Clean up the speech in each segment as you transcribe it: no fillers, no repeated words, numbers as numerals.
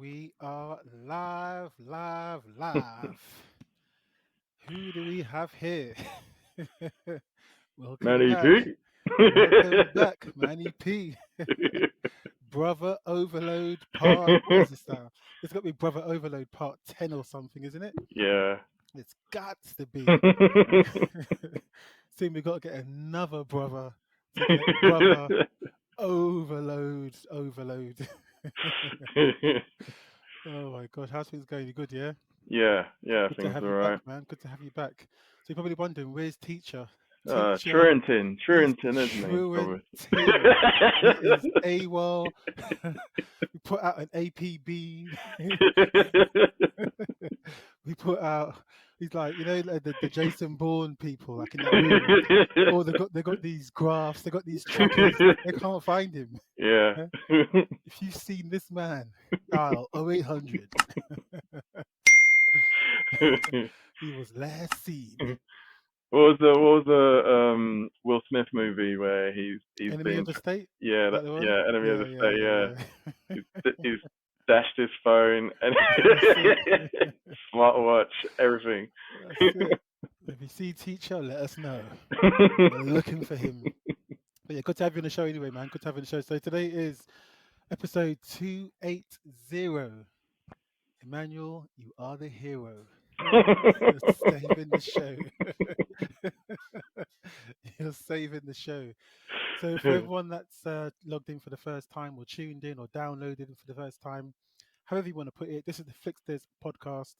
We are live, live, live. Who do we have here? Welcome Manny back. P. Welcome back, Manny P. Brother Overload Part. What is this now? It's got to be Brother Overload Part 10 or something, isn't it? Yeah. It's got to be. Soon we got to get another brother to get Brother Overload. Oh my gosh, how's things going? You good, yeah? yeah, Good to things have you back, alright. man. Good to have you back. So you're probably wondering, where's teacher? Uh, Teacher, Truentin, he's Truentin, isn't he? truant Probably. tin. He is AWOL. We put out an APB. We put out. He's like, like the Jason Bourne people, like in that room. Oh, they got these graphs. They got these trackers. They can't find him. Yeah. Yeah? If you've seen this man, dial 0800. He was last seen. What was the Will Smith movie where he's Enemy of been the state? yeah Is that the one? yeah Enemy of Yeah, the yeah, State, yeah, yeah. yeah. He's dashed his phone and That's it. smartwatch, everything. That's it. If you see teacher, let us know. We're looking for him. But yeah, good to have you on the show anyway, man. Good to have you on the show. So today is episode 280. Emmanuel, you are the hero. You're saving the show. You're saving the show. So for everyone that's logged in for the first time or tuned in or downloaded it for the first time, however you want to put it, this is the Flixters podcast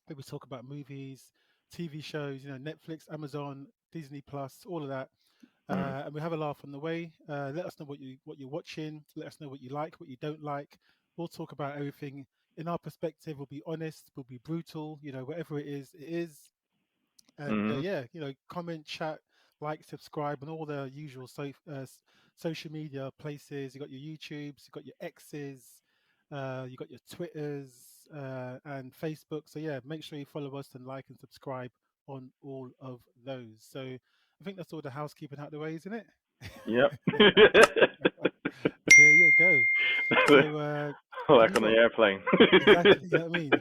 where we talk about movies, TV shows, Netflix, Amazon, Disney Plus, all of that. Mm. And we have a laugh on the way. Let us know what you're watching. Let us know what you like, what you don't like. We'll talk about everything in our perspective. We'll be honest. We'll be brutal. Whatever it is, it is. And Mhm. yeah, comment, chat, like, subscribe, and all the usual social media places. You got your YouTubes, you got your X's, you got your Twitters, and Facebook. So yeah, make sure you follow us and like and subscribe on all of those. So I think that's all the housekeeping out the way, isn't it? Yep. There you go. So have Like you on the got airplane. exactly? You know what I mean?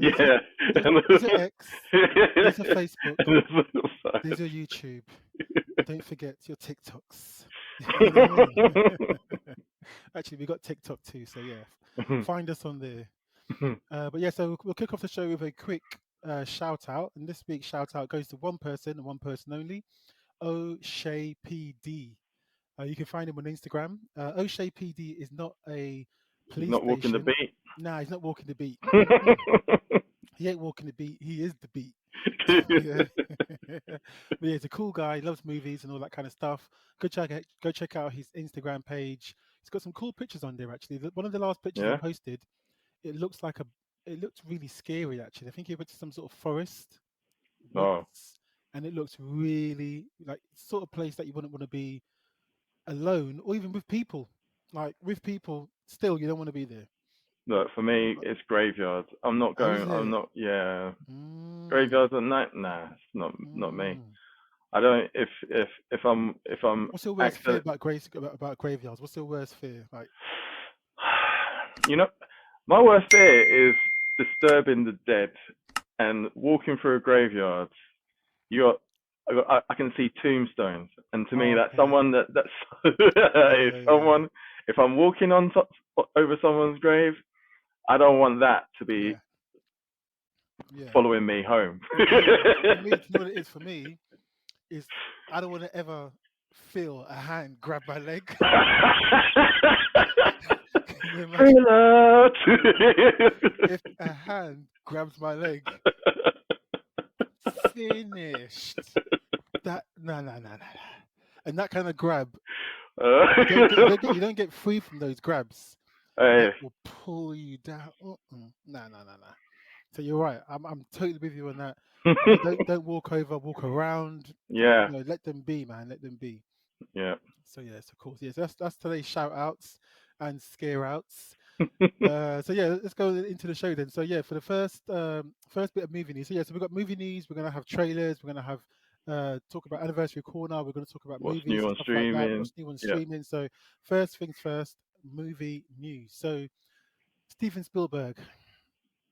Yeah. There's your X. There's your Facebook. And the little There's side. your YouTube. And don't forget your TikToks. You know what I mean? Actually, we got TikTok too, so yeah, find us on there. But yeah, so we'll kick off the show with a quick shout out, and this week's shout out goes to one person and one person only, O'Shea PD. You can find him on Instagram. O'Shea PD is not a He's police not walking the station. beat. Nah, he's not walking the beat. Mm-mm. He ain't walking the beat. He is the beat. Yeah. But yeah, he's a cool guy. He loves movies and all that kind of stuff. Go check out his Instagram page. He's got some cool pictures on there. Actually, one of the last pictures he Yeah. posted, it looks like a. It looked really scary. Actually, I think he went to some sort of forest, Oh, woods, and it looks really like sort of place that you wouldn't want to be alone, or even with people. Like with people, still you don't want to be there. look, for me, But it's graveyards. I'm not how is going. I'm it? not. Yeah, Mm, graveyards at night. Nah, it's not me. mm. I don't. If I'm What's your worst fear accident. about about graveyards? What's your worst fear? Like, You know, my worst fear is disturbing the dead and walking through a graveyard. You got, I can see tombstones, and to me, oh, that's okay, someone that's yeah, if yeah, yeah, someone if I'm walking over someone's grave, I don't want that to be yeah, yeah. following me home. For me, you know what it is for me is I don't want to ever feel a hand grab my leg. Can you imagine Alert! if a hand grabs my leg? Finished. That no no no no. No. And that kind of grab, you don't get free from those grabs. Hey, That will pull you down. No no no no. So you're right. I'm totally with you on that. Don't walk over, walk around. Like yeah, let them be, man. Let them be. yeah. So yes, of course, yes. That's today's shout outs and scare outs. So yeah, let's go into the show then. So yeah, for the first bit of movie news. So yeah, so we've got movie news. We're gonna have trailers. We're gonna have talk about anniversary corner. We're gonna talk about What's movies new and on stuff like that. streaming? What's new on Yeah. streaming? So first things first, movie news. So Steven Spielberg.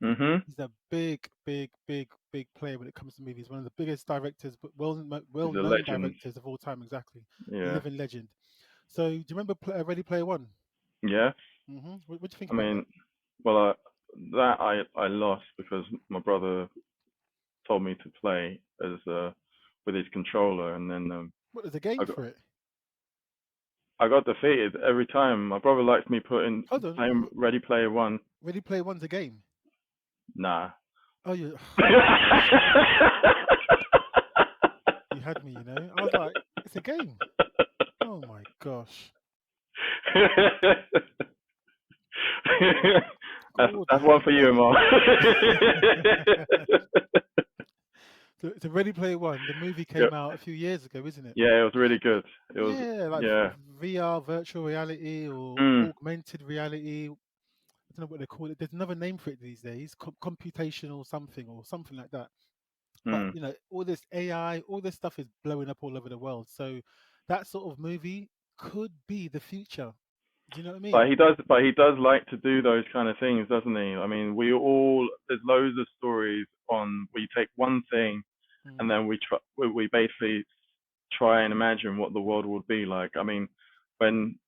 Mhm. He's a big, big, big, big player when it comes to movies. One of the biggest directors, but He's a well-known legend. directors of all time. Exactly, a Yeah. living legend. So, do you remember Ready Player One? Yeah. What do you think I about that? mean, well, I lost because my brother told me to play as with his controller, and then What is a I game got for it? I got defeated every time. My brother likes me Hold on, playing Ready Player One. Ready Player One's a game. Nah. Oh, you had me. I was like, it's a game. Oh my gosh. God. That's one for you, Amar. So Ready Player One, the movie Yep. came out a few years ago, isn't it? Yeah, it was really good. It was, Yeah, like yeah. VR, virtual reality, or Mm, augmented reality. I don't know what they call it. There's another name for it these days, computational something or something like that. But mm. all this AI, all this stuff is blowing up all over the world. So that sort of movie could be the future. Do you know what I mean? But he does like to do those kind of things, doesn't he? I mean, there's loads of stories on where you take one thing and Mm, then we basically try and imagine what the world would be like. I mean, when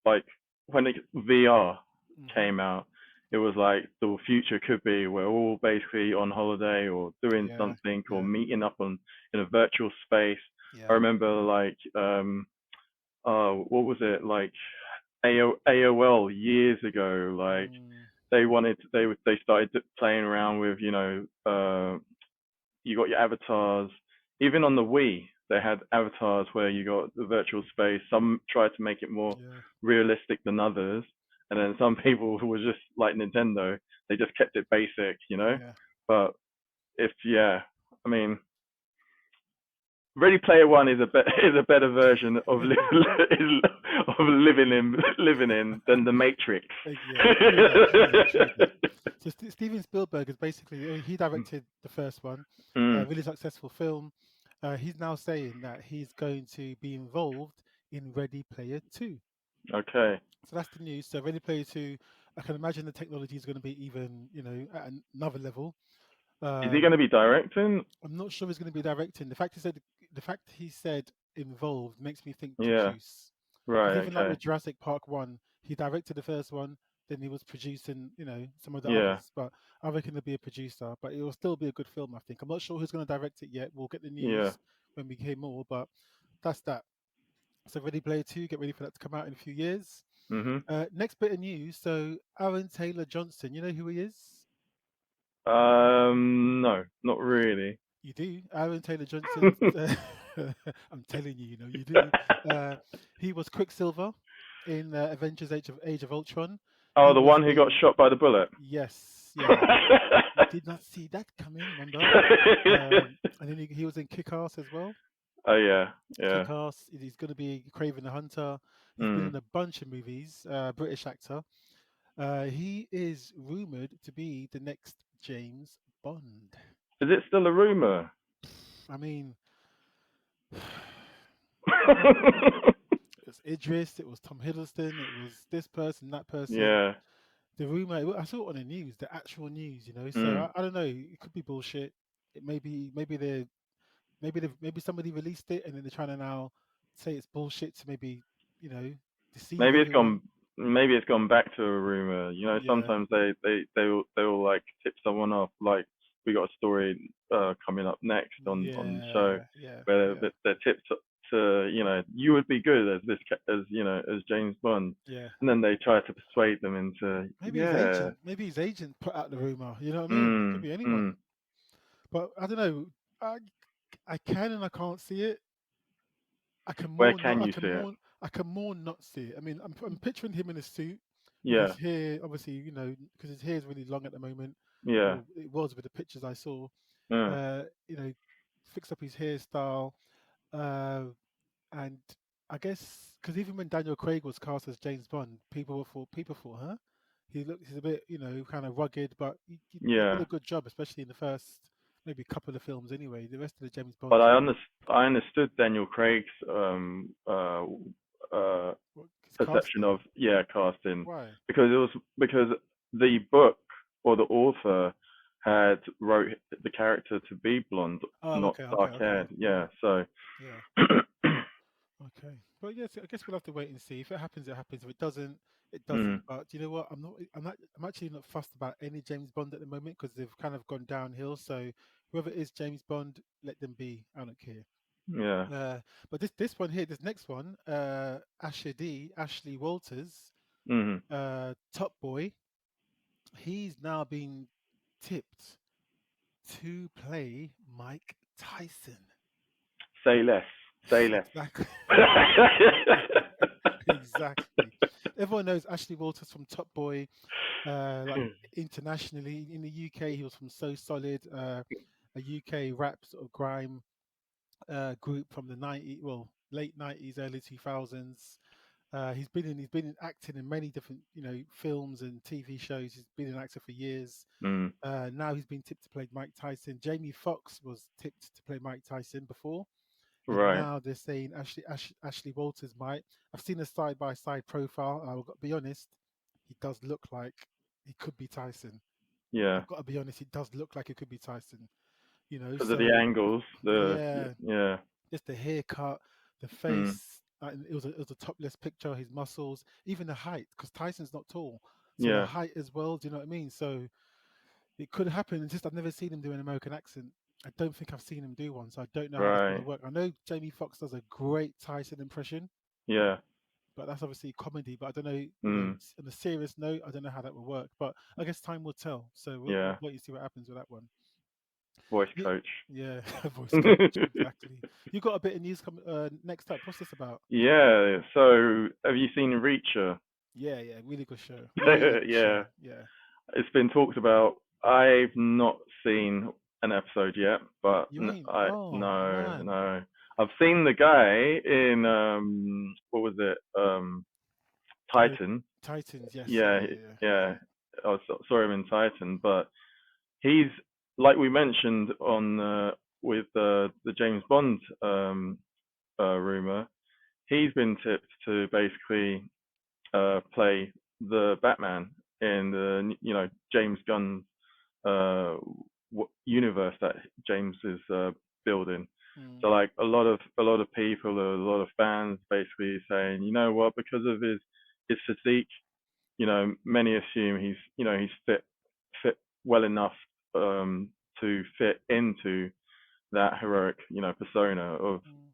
like when VR hmm. came out, it was like the future could be we're all basically on holiday or doing Yeah, something or yeah, meeting up in a virtual space. I yeah. remember like what was it like AOL years ago, like Mm, they started playing around with you got your avatars. Even on the Wii, they had avatars where you got the virtual space. Some tried to make it more yeah, realistic than others, and then some people who were just like Nintendo, they just kept it basic, you know. yeah. But yeah, I mean, Ready Player One is is a better version of living in than the Matrix. Yeah, true that, true that, true that. So Steven Spielberg is basically he directed the first one, a Mm, really successful film. He's now saying that he's going to be involved in Ready Player Two. okay. So that's the news. So Ready Player Two, I can imagine the technology is going to be even at another level. Is he going to Um, be directing? I'm not sure he's going to be directing. The fact he said involved makes me think Yeah. produce. Because Right. even like Okay. with Jurassic Park one, he directed the first one, then he was producing, some of the Yeah. others. But I reckon he'll be a producer. But it will still be a good film, I think. I'm not sure who's going to direct it yet. We'll get the Yeah. news when we hear more. But that's that. So Ready Player Two, get ready for that to come out in a few years. Mhm. Next bit of news. So Aaron Taylor Johnson, you know who he is? No, not really. You do. Aaron Taylor Johnson. I'm telling you, you do. Uh, he was Quicksilver in Avengers Age of Ultron. Oh, He the was one who got the shot by the bullet. yes, yeah. You did not see that coming, remember? And then he was in Kick-Ass as well. Oh yeah, yeah. Kick-Ass. He's going to be Craven the Hunter. He's been Mm. in a bunch of movies. British actor. He is rumored to be the next James Bond. Is it still a rumor? I mean, it was Idris, it was Tom Hiddleston, it was this person, that person. Yeah. The rumor, I saw it on the news, the actual news. So Mm. I don't know. It could be bullshit. It maybe somebody released it and then they're trying to now say it's bullshit to maybe you know deceive Maybe it's everyone. gone. Maybe it's gone back to a rumor. You know, Yeah, sometimes they will like tip someone off. Like we got a story coming up next on the show yeah, yeah, where yeah, they're tipped to you would be good as as James Bond, yeah. and then they try to persuade them into yeah. Maybe his agent put out the rumor. You know what I mean? It could Mm. be anyone. Mm. But I don't know. I I can and I can't see it. I can Where more not. can you see it? I can more not see it. I mean, I'm picturing him in a suit with his Yeah. hair, obviously, because his hair is really long at the moment, Yeah. or it was with the pictures I saw. Mm. Uh, you know, fix up his hairstyle, uh, and I guess because even when Daniel Craig was cast as James Bond, people thought, huh? He's a bit, kind of rugged, but he did Yeah. a good job, especially in the first maybe couple of films. Anyway, the rest of the James But Bonds, I understood Daniel Craig's uh his perception casting. of casting Why? because it was because the book or the author had wrote the character to be blonde, Oh, not okay, okay, dark okay. haired. Yeah, so Yeah. Okay. Well, yes, I guess we'll have to wait and see. If it happens, it happens. If it doesn't, it doesn't. mm, But you know what? I'm actually not fussed about any James Bond at the moment because they've kind of gone downhill. So whoever is James Bond, let them be. I don't care. yeah, Uh, but this one here, this next one, Ashley Walters, mm, Top Boy, he's now been tipped to play Mike Tyson. say less, say less. Exactly. Exactly. Everyone knows Ashley Walters from Top Boy. Like internationally in the UK, he was from So Solid, a UK rap sort of grime group from the 90s, well, late 90s, early 2000s. He's been in acting in many different films and TV shows. He's been an actor for years. mm, Now he's been tipped to play Mike Tyson. Jamie Foxx was tipped to play Mike Tyson before, and right, now they're saying Ashley Walters might. I've seen a side by side profile. I've got to be honest, he does look like he could be Tyson. yeah, I've got to be honest, he does look like it could be Tyson. because of the So angles, yeah, yeah, just the haircut, the mm, face. It was a topless picture. His muscles, even the height, because Tyson's not tall, so the yeah, height as well. Do you know what I mean? So it could happen. It's just I've never seen him do an American accent. I don't think I've seen him do one, so I don't know how that's going to right, work. I know Jamie Foxx does a great Tyson impression, yeah, but that's obviously comedy. But I don't know, mm, on a serious note, I don't know how that will work. But I guess time will tell. So we'll yeah, wait and see what happens with that one. voice Yeah, coach. yeah, voice coach, exactly. You got a bit of news coming next up. What's this about? Yeah, so have you seen Reacher? Yeah, yeah, really good show. Really good show. Yeah, Yeah. it's been talked about. I've not seen an episode yet, but You ain't. I Oh no, man. no. I've seen the guy in what was it? Oh, Titan. Titans. Yes. Yeah. Yeah, Yeah. Yeah. yeah. Saw him in Titan, but he's like we mentioned on with the James Bond rumor. He's been tipped to basically play the Batman in the James Gunn's uh, universe that James is building. Mm, So like a lot of people, a lot of fans, basically saying, you know what, because of his physique, many assume he's fit well enough to fit into that heroic persona of mm,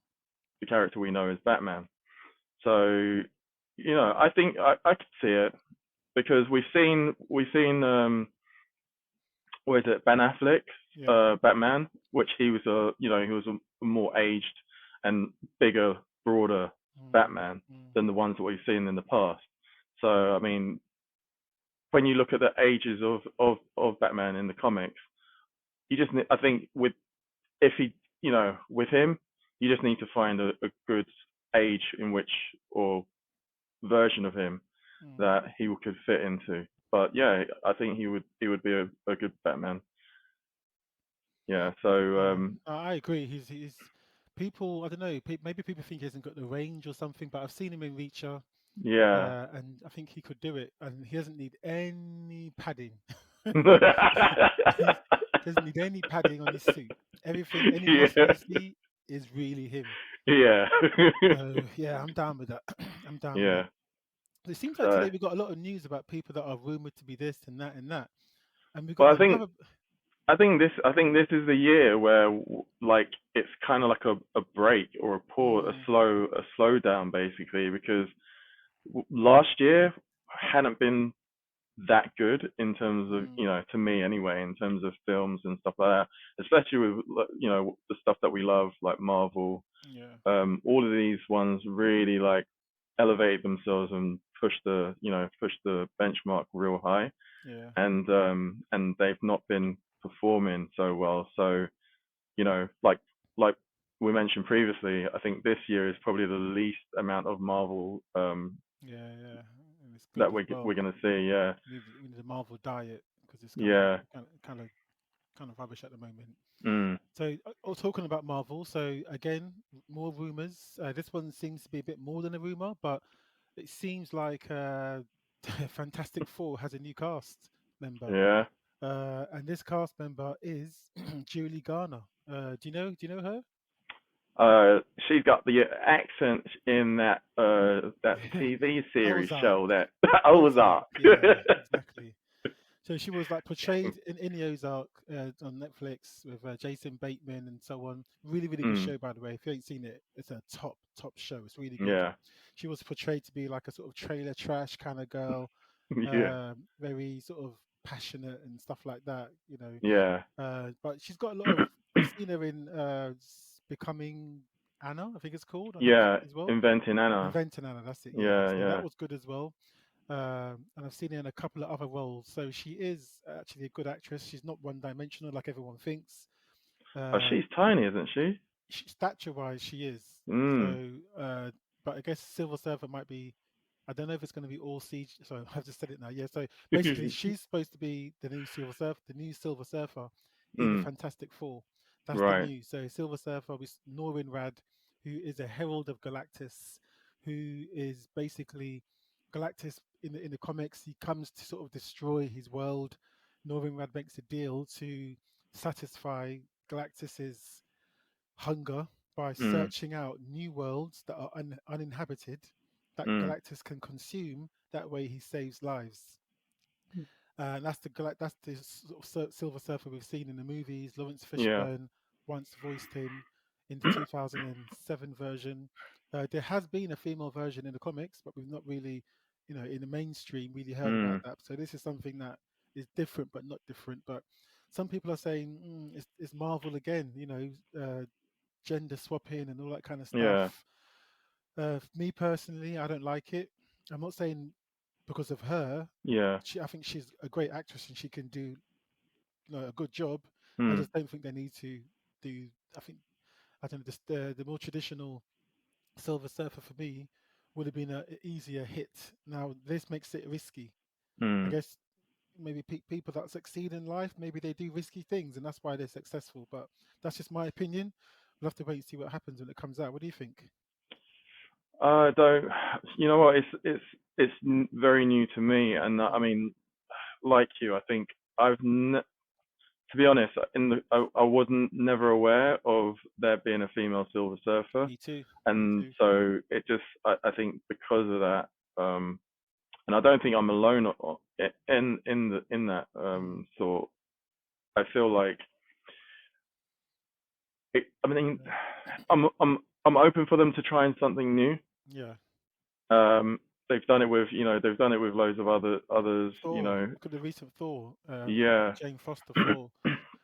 the character we know as Batman. So I think I could see it because we've seen what is it, Ben Affleck's yeah. Batman, which he was a more aged and bigger, broader Mm, Batman mm, than the ones that we've seen in the past. So I mean, when you look at the ages of Batman in the comics, you just I think if he with him, you just need to find a good age in which or version of him mm. that he could fit into. But yeah, I think he would be a good Batman. Yeah. So Yeah, I agree. He's people. I don't know. Maybe people think he hasn't got the range or something, but I've seen him in Reacher, yeah. and I think he could do it. And he doesn't need any padding. He doesn't need any padding on his suit. Everything, any muscle Yeah. you see is really him. Yeah. So yeah, I'm down with that. I'm down with that. Yeah. It seems like So, today we got a lot of news about people that are rumored to be this and that and that, and we got well, another. I think this is the year where like it's kind of like a break or a pause, Mm, a slowdown basically because last year hadn't been that good in terms of mm, to me anyway in terms of films and stuff like that, especially with the stuff that we love like Marvel. yeah, All of these ones really like elevate themselves and push the benchmark real high, yeah. and they've not been performing so well. So like we mentioned previously, I think this year is probably the least amount of Marvel Yeah, yeah, and it's good that as we're well. gonna see. Yeah, We need a Marvel diet because it's kind of yeah, kind of rubbish at the moment. mm, So, talking about Marvel, so again, more rumors. This one seems to be a bit more than a rumor, but it seems like Fantastic Four has a new cast member, Yeah. and this cast member is Julie Garner. Do you know her? She's got the accent in that TV series Ozark. show that Ozark. Ozark. Yeah, exactly. So she was like portrayed in the Ozark on Netflix with Jason Bateman and so on. Really, really good Mm, show, by the way. If you ain't seen it, it's a top show. It's really good. yeah. She was portrayed to be like a sort of trailer trash kind of girl, Yeah. very sort of passionate and stuff like that. Yeah. But she's got a lot of. I've seen her in Becoming Anna, I think it's called on Netflix Yeah. as well. Inventing Anna. Inventing Anna, that's it. Yeah, Yeah. so that Yeah. was good as well. And I've seen her in a couple of other roles. So she is actually a good actress. She's not one-dimensional like everyone thinks. Oh, Uh, she's tiny, isn't she? Stature-wise, she is. Mm. So, but I guess Silver Surfer might be. I don't know if it's going to be all CG. So I've just said it now. Yeah. So basically, she's supposed to be the new Silver Surfer, the new Silver Surfer in the Mm. Fantastic Four. That's the Right. news. So Silver Surfer with Norrin Rad, who is a herald of Galactus, who is basically Galactus in the comics. He comes to sort of destroy his world. Norrin Rad makes a deal to satisfy Galactus's hunger by Mm. searching out new worlds that are uninhabited that Mm. Galactus can consume. That way, he saves lives. And that's the sort of Silver Surfer we've seen in the movies. Lawrence Yeah. Fishburne once voiced him in the 2007 version. There has been a female version in the comics, but we've not really, in the mainstream, really heard about Mm. that. So this is something that is different, but not different. But some people are saying it's Marvel again. Gender swapping and all that kind of Yeah. stuff. Me personally, I don't like it. I'm not saying because of her. Yeah. I think she's a great actress and she can do a good job. I Mm. just don't think they need to do. I think I don't know. The more traditional Silver Surfer for me would have been a easier hit. Now this makes it risky. I Mm. guess maybe people that succeed in life, maybe they do risky things and that's why they're successful. But that's just my opinion. We'll have to wait and see what happens when it comes out. What do you think? I don't. You know what? Very new to me, and I Mm, mean, like you, I think to be honest, I wasn't never aware of there being a female Silver Surfer, me too. Me and too. so it just I think because of that, and I don't think I'm alone in that Mm, thought. I feel like I mean, yeah. I'm open for them to trying something new. Yeah. Um, they've done it with loads of others. Thor. Look at the recent Thor. Yeah. Jane Foster Thor.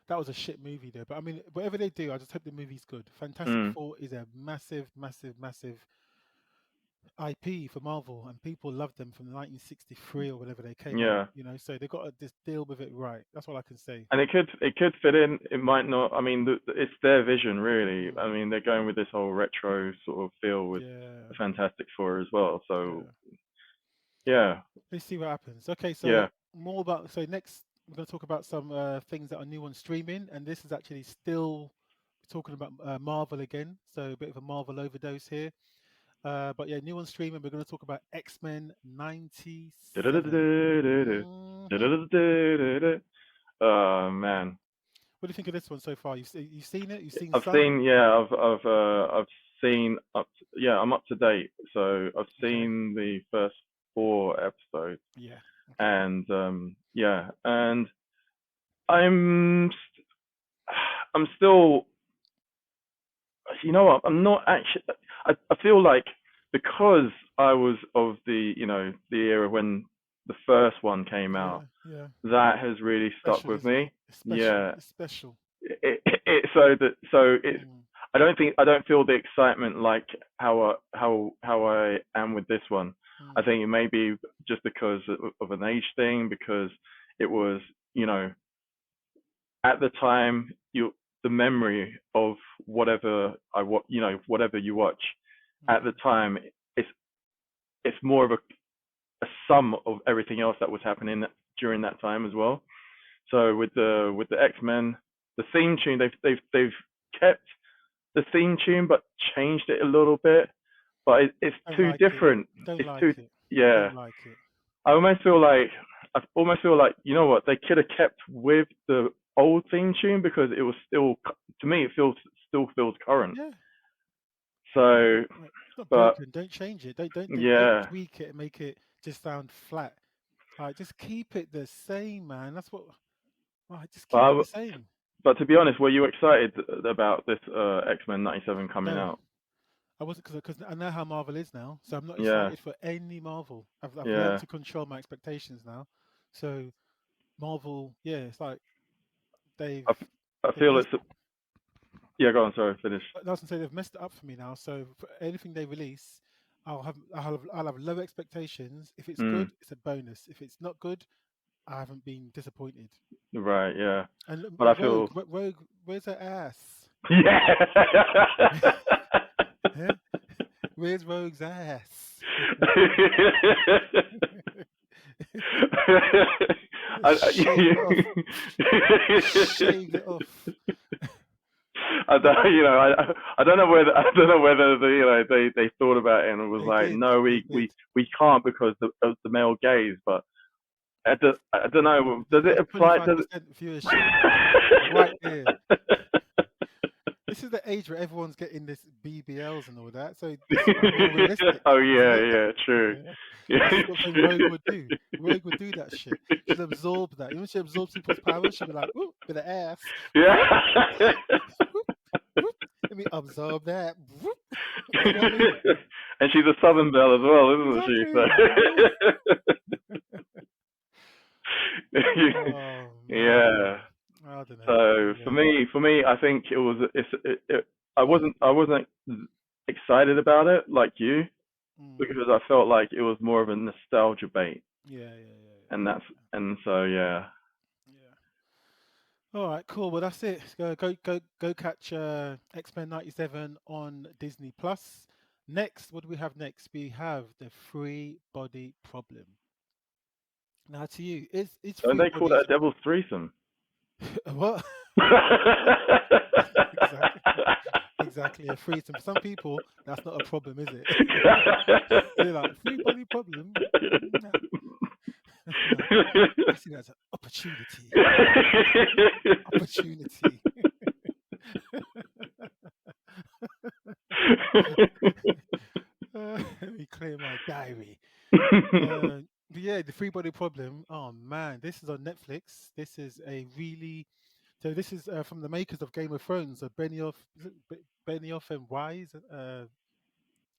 That was a shit movie though. But I mean, whatever they do, I just hope the movie's good. Fantastic Mm, Four is a massive, massive, massive IP for Marvel, and people loved them from 1963 or whenever they came out. yeah. So they got to just deal with it right. That's all I can say. And it could fit in. It might not. I mean, it's their vision, really. I Mm, mean, they're going with this whole retro sort of feel with yeah. the Fantastic Four as well. So Yeah. yeah, Let's see what happens. Okay, so yeah. more about so next we're going to talk about some things that are new on streaming, and this is actually still talking about Marvel again. So a bit of a Marvel overdose here. But yeah, new on streaming. We're going to talk about X-Men '97. Oh man, What do you think of this one so far? You've seen it? You've seen I've some? seen. Yeah, I've seen up. Yeah, I'm up to date. So I've Okay. seen the first 4 episodes, Yeah. Okay. and yeah, and I'm I'm still, you know what, I'm not actually, I feel like because I was of the era when the first one came Yeah. out, Yeah. that has really stuck Special, with isn't it? me. It's special. Yeah, It's special. it's, Mm, I don't feel the excitement like how I am with this one. I mm, think it may be just because of an age thing, because it was, you know, at the time, the memory of whatever you watch at the mm, time, it's it's more of a sum of everything else that was happening during that time as well. So with the X-Men, the theme tune, they've kept the theme tune but changed it a little bit, but it's don't too like it. different. Don't It's too, like it. yeah. Don't like it. I almost feel like you know what, they could have kept with the old theme tune because it was still, to me, it still feels current. Yeah, So, like, it's not but broken. Don't change it. Don't yeah, tweak it and make it just sound flat. Like, just keep it the same, man. That's what. Like, just but keep it the same. but to be honest, were you excited about this X-Men '97 coming No, out? I wasn't because I know how Marvel is now, so I'm not Yeah, excited for any Marvel. I've learned yeah. to control my expectations now. So Marvel, yeah, it's like they've I, I they've feel messed. it's yeah. Go on, sorry, finish. I was gonna say they've messed it up for me now. So for anything they release, I'll have low expectations. If it's Mm, good, it's a bonus. If it's not good, I haven't been disappointed. right, yeah. And But I Rogue, feel Rogue, where's her ass? yeah. Huh? Where's Rogue's ass? Shaved it off. Shaved it off. I don't, I don't know whether they thought about it and was They like, did. no, They did. we can't because of the male gaze. But I don't know. Does it That's apply? Does 25% viewership right there. This is the age where everyone's getting this BBLs and all that, so this would be more it? realistic, Oh isn't yeah, it? yeah, true. Yeah. Yeah. This is what something Rogue would do. Rogue would do that shit. She'll absorb that. You know, when she absorbs people's power, she'll be like, "Whoop," with her ass. Yeah. Whoop, whoop. Let me absorb that. Whoop. You know what I mean? And she's a Southern belle as well, isn't she? Exactly. So, Oh man. yeah. I don't know. So Yeah. for me, I think I wasn't excited about it like you Mm. because I felt like it was more of a nostalgia bait, Yeah, yeah, yeah, and yeah, and so yeah. yeah. Yeah. All right, cool. Well, that's it. Go catch X-Men '97 on Disney Plus. Next, what do we have next? We have the Free Body Problem. Now, to you, is Don't free they call that bodies a devil's threesome? what? Exactly, exactly a threesome. For some people, that's not a problem, is it? They're like free body problem. No, no. I see that as an opportunity. Opportunity. Let me clear my diary. But yeah, the free body problem. Oh man, this is on Netflix. This is a really this is from the makers of Game of Thrones. Benioff, is it Benioff and Wise.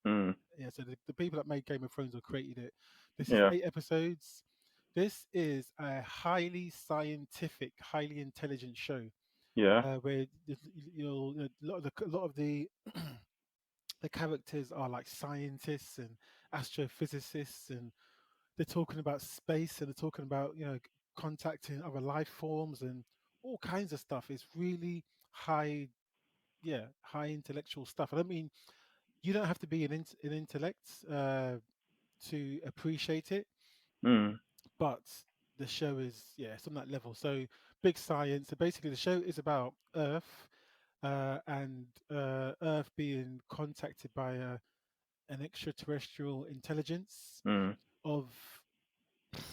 Mm, Yeah, so the people that made Game of Thrones or created it. This is yeah, 8 episodes. This is a highly scientific, highly intelligent show yeah, where a lot of the the characters are like scientists and astrophysicists, and they're talking about space and they're talking about contacting other life forms and all kinds of stuff. It's really high, yeah, high intellectual stuff. I don't mean you don't have to be an intellect to appreciate it, mm, but the show is, yeah, it's on that level. So big science. So basically, the show is about Earth and Earth being contacted by an extraterrestrial intelligence mm, of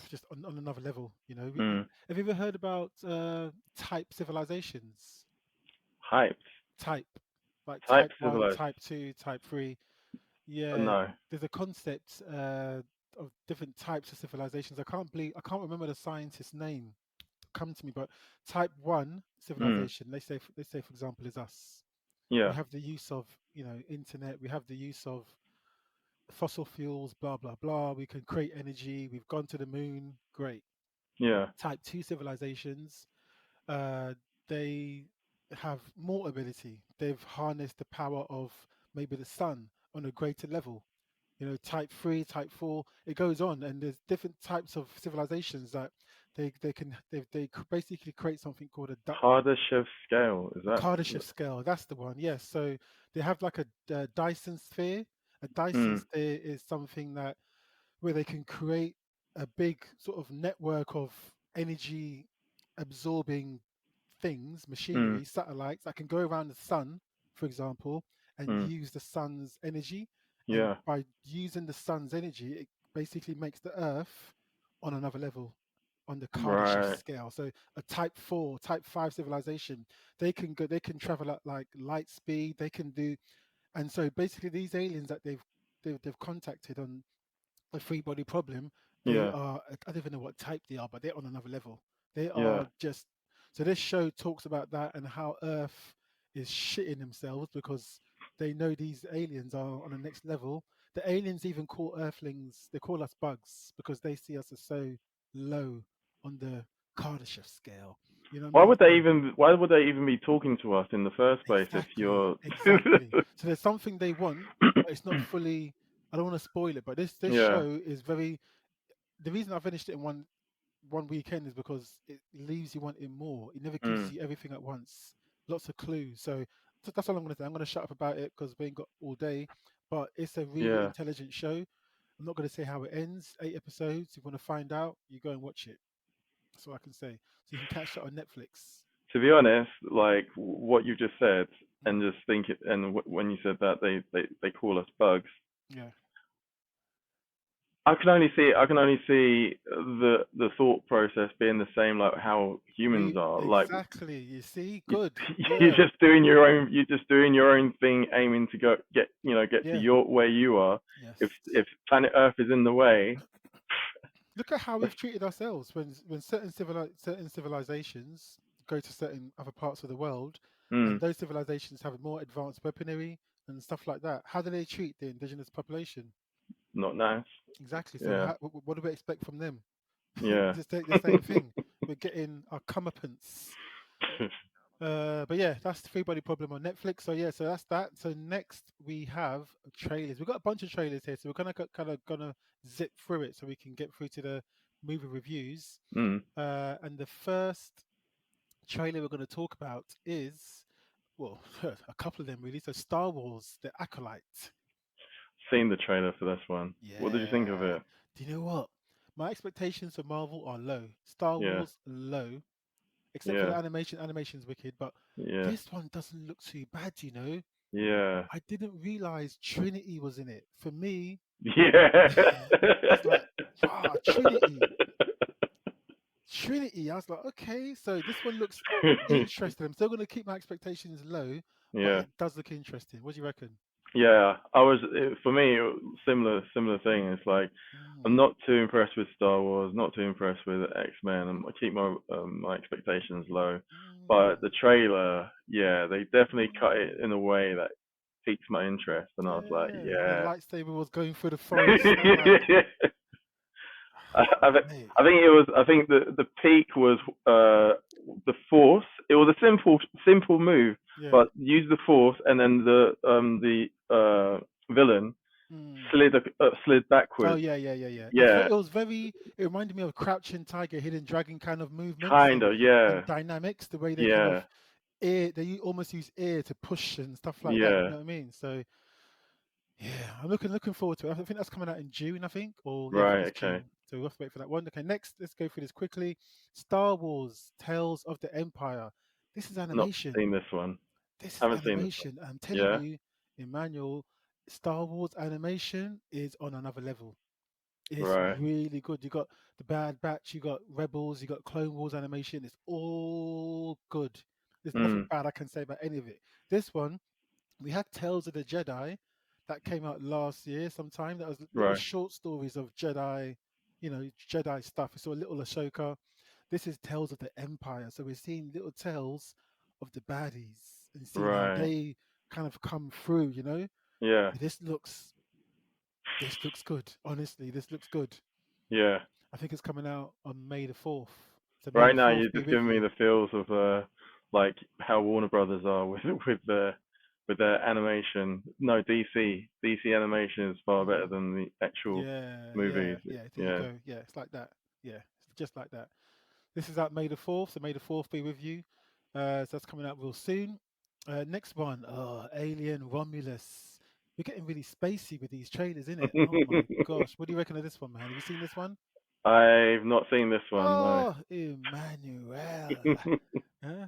just on another level. mm. Have you ever heard about type civilizations? Hyped. Type, like Type type one, civilized. type two, type three. Yeah, No. there's a concept of different types of civilizations. I can't remember the scientist's name. Come to me, but type one Mm, civilization. They say for example is us. We yeah, have the use of internet. We have the use of fossil fuels. Blah blah blah. We can create energy. We've gone to the moon. Great. yeah, Type two civilizations. Uh, they have more ability. They've harnessed the power of maybe the sun on a greater level. Type 3, type 4, it goes on, and there's different types of civilizations that basically create something called Kardashev scale. Is a that? Kardashev scale. That's the one. Yes. So they have like a Dyson sphere. A Dyson Mm, sphere is something that where they can create a big sort of network of energy absorbing things, mm, machinery, satellites that can go around the sun, for example, and mm, use the sun's energy. And yeah, by using the sun's energy, it basically makes the Earth on another level on the Kardashev Right. scale. So a type 4, type 5 civilization, they can travel at like light speed, they can do, and so basically these aliens that they've contacted on the free body problem, they Yeah. are, I don't even know what type they are, but they're on another level. They Yeah. are just, so this show talks about that and how Earth is shitting themselves because they know these aliens are on the next level. The aliens even call Earthlings, they call us bugs because they see us as so low on the Kardashev scale. You know what I mean? So Why would they even be talking to us in the first place if exactly, you're exactly. So there's something they want, but it's not fully. I don't want to spoil it, but this Yeah. show is very. The reason I finished it in one weekend is because it leaves you wanting more. It never gives Mm. you everything at once. Lots of clues. So that's all I'm going to say. I'm going to shut up about it because we ain't got all day. But it's a really Yeah. intelligent show. I'm not going to say how it ends. 8 episodes. If you want to find out, you go and watch it. That's all I can say. So you can catch that on Netflix. To be honest, like what you just said, Mm, and just think it, and when you said that they call us bugs, yeah. I can only see the thought process being the same like how humans We are. Like exactly. You see, you, good. you're Yeah, just doing your own, you're just doing your own thing, aiming to get to yeah. your where you are. Yes. If planet Earth is in the way, Look at how we've treated ourselves when certain civilizations go to certain other parts of the world, and mm, those civilizations have more advanced weaponry and stuff like that. How do they treat the indigenous population? not nice. Exactly. So, Yeah, what do we expect from them? yeah. Just the same thing. We're getting our comeuppance. But yeah, that's the Free Body Problem on Netflix. So yeah, so that's that. So next we have trailers. We've got a bunch of trailers here, so we're gonna zip through it so we can get through to the movie reviews. Mm. And the first trailer we're going to talk about is, well, a couple of them really. So Star Wars: The Acolyte. Seen the trailer for this one. What did you think of Yeah. it? Do you know what? My expectations for Marvel are low. Star Yeah, Wars low, except for the yeah, animation. Animation's wicked, but yeah, this one doesn't look too bad. You know, yeah, I didn't realize Trinity was in it. For me, yeah. I was like, ah, Trinity. Trinity. I was like, okay, so this one looks interesting. I'm still going to keep my expectations low, but Yeah. it does look interesting. What do you reckon? Yeah, for me similar thing. It's like I'm Mm, not too impressed with Star Wars, not too impressed with X-Men, and I keep my expectations low. But mm, the trailer, yeah, they definitely cut it mm. in a way that piques my interest, and I was like, Yeah, and the yeah. lightsaber was going through the forest. I'm like, I, I, thi- mate, I think the peak was the Force. It was a simple move, yeah. but use the Force, and then the villain Mm. slid Oh backwards. yeah, yeah, yeah, yeah. Yeah, It was very. It reminded me of Crouching Tiger, Hidden Dragon kind of movements kinda. Yeah, and dynamics. The way they kind of yeah, almost use air to push and stuff like that. You yeah. know what I mean? So yeah, I'm looking forward to it. I think that's coming out in June, I think, or yeah, I think Right. it's Okay. June. So we'll have to wait for that one. Okay, next, let's go through this quickly. Star Wars: Tales of the Empire. This is Not animation. seen this one. This is Haven't seen this one. animation. I'm telling Yeah. you, Emmanuel, Star Wars animation is on another level. It's Right. really good. You got the Bad Batch, you got Rebels, you got Clone Wars animation. It's all good. There's nothing Mm. bad I can say about any of it. This one, we had Tales of the Jedi that came out last year sometime. That was little Right. short stories of Jedi, Jedi stuff. We saw a little Ahsoka. This is Tales of the Empire. So we're seeing little tales of the baddies and seeing how Right. they kind of come through. Yeah. This looks good. Honestly, this looks good. Yeah. I think it's coming out on May the 4th. So May Right the now, 4th you're be just with giving me you. the feels of like how Warner Brothers are with their animation. No, DC animation is far better Mm. than the actual Yeah, movies. yeah, yeah. There you Yeah. go. Yeah, it's like that. Yeah, it's just like that. This is out May the 4th, so May the 4th be with you. So that's coming out real soon. Next one, Alien Romulus. We're getting really spacey with these trailers, innit? Oh my gosh. What do you reckon of this one, man? Have you seen this one? I've not seen this one. No. Oh, Emmanuel. Huh?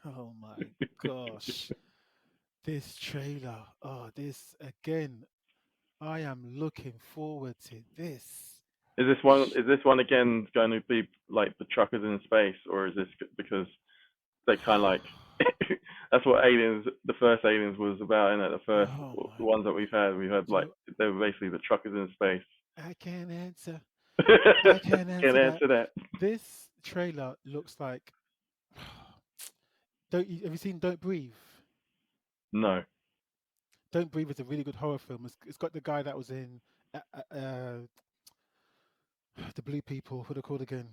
Oh my gosh. This trailer. Oh, this again. I am looking forward to this. Is this one? Is this one again going to be like the truckers in space, or is this because they kind of like that's what Aliens, the first Aliens was about, and the first Oh the my ones that gosh. we've had Do you like know? they were basically the truckers in space. I can't answer. I can't Can't answer that. answer that. This trailer looks like. Don't you, have you seen Don't Breathe? No. Don't Breathe is a really good horror film. It's got the guy that was in the Blue People. What are they called again?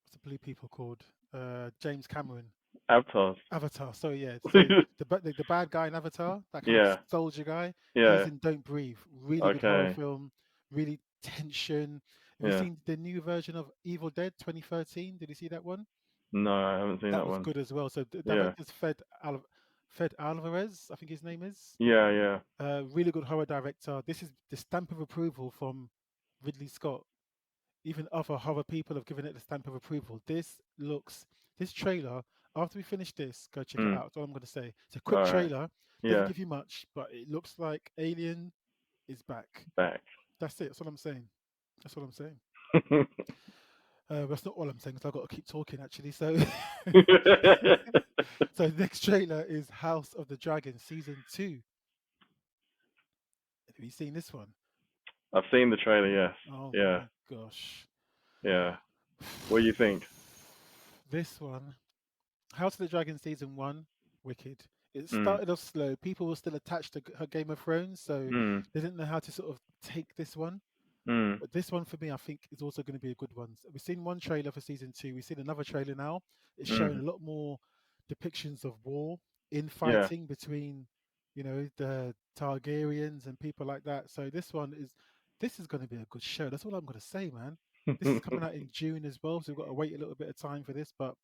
What's the Blue People called? James Cameron. Avatars. Avatar. So yeah. So the bad guy in Avatar, that kind of Yeah. soldier guy, he's Yeah. in Don't Breathe. Really good horror Okay. film. Really tension. Have you Yeah. seen the new version of Evil Dead 2013? Did you see that one? No, I haven't seen That that was one. good as well. So the Yeah. director's Fed Alvarez, I think his name is. Yeah. Yeah. Really good horror director. This is the stamp of approval from Ridley Scott. Even other horror people have given it the stamp of approval. This trailer, after we finish this, go check it Hmm. out. That's all I'm going to say. It's a All quick right. trailer, doesn't Yeah. give you much, but it looks like Alien is back. Back. That's it. That's what I'm saying. That's what I'm saying. That's not all I'm saying, because I've got to keep talking actually. So, so the next trailer is House of the Dragon season 2. Have you seen this one? I've seen the trailer. Yes. Oh Yeah. my gosh. Yeah. What do you think? This one, House of the Dragon season 1, wicked. It Hmm. started off slow. People were still attached to her Game of Thrones, so Hmm. they didn't know how to sort of take this one. Hmm. But this one for me, I think, is also going to be a good one. We've seen one trailer for season 2. We've seen another trailer now. It's showing Hmm. a lot more depictions of war, Yeah. infighting between, the Targaryens and people like that. So this is going to be a good show. That's all I'm going to say, man. This is coming out in June as well, so we've got to wait a little bit of time for this. But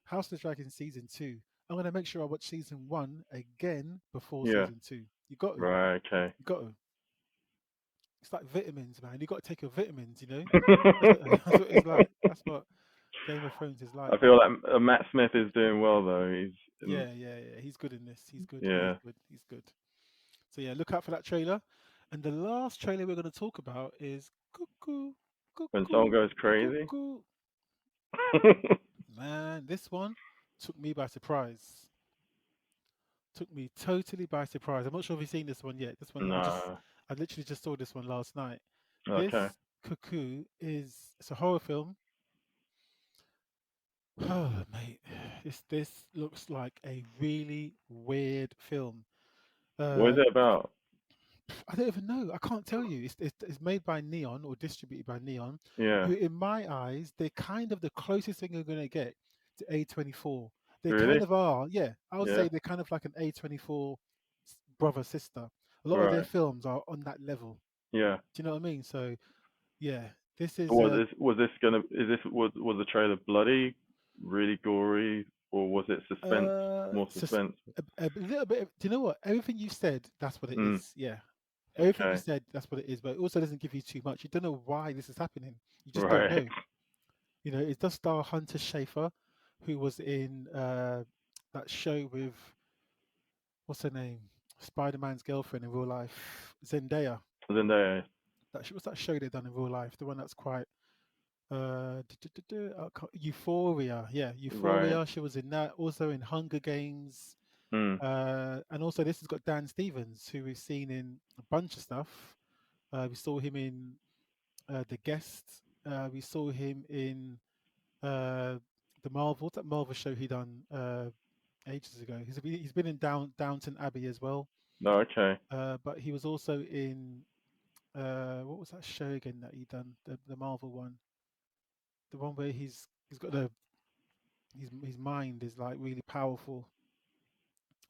House of the Dragon season 2, I'm going to make sure I watch season 1 again before Yeah. season 2. You got to, Right. Okay. you got to. It's like vitamins, man. You got to take your vitamins. That's what, that's what it's like. That's what Game of Thrones is like, I feel man. like Matt Smith is doing well though. Yeah, yeah, yeah. He's good in this. He's good. He's Yeah. good. He's good. So yeah, look out for that trailer. And the last trailer we're going to talk about is Cuckoo, When someone Cuckoo, goes crazy. Cuckoo. Man, this one took me by surprise. Took me totally by surprise. I'm not sure if you've seen this one yet. This one, No. I literally just saw this one last night. Okay. This Cuckoo it's a horror film. Oh, mate, this looks like a really weird film. What is Uh, it about? I don't even know. I can't tell you. It's made by Neon or distributed by Neon, Yeah. who, in my eyes, they're kind of the closest thing you're going to get to A24. They kind Really? of are. Yeah, I would Yeah. say they're kind of like an A24 brother sister. A lot of their Right. films are on that level. Yeah. Do you know what I mean? So yeah, this So is was this was the trailer bloody, really gory, or was it suspense? More sus suspense. a little bit. Do you know what? Everything you said, that's what it Mm. is. Yeah. Everything you Okay. said, that's what it is. But it also doesn't give you too much. You don't know why this is happening. You just don't Right. know. It does star Hunter Schafer, who was in that show with what's her name? Spider-Man's girlfriend in real life, Zendaya. Zendaya. What's that show they done in real life? The one that's quite Euphoria. Yeah, Right. Euphoria. She was in that. Also in Hunger Games. Mm. And also this has got Dan Stevens, who we've seen in a bunch of stuff. We saw him in The Guest. We saw him in the Marvel, that Marvel show he done ages ago. He's been in Downton Abbey as well. No. Okay. But he was also in what was that show again that he done? The Marvel one, the one where he's got his mind is like really powerful.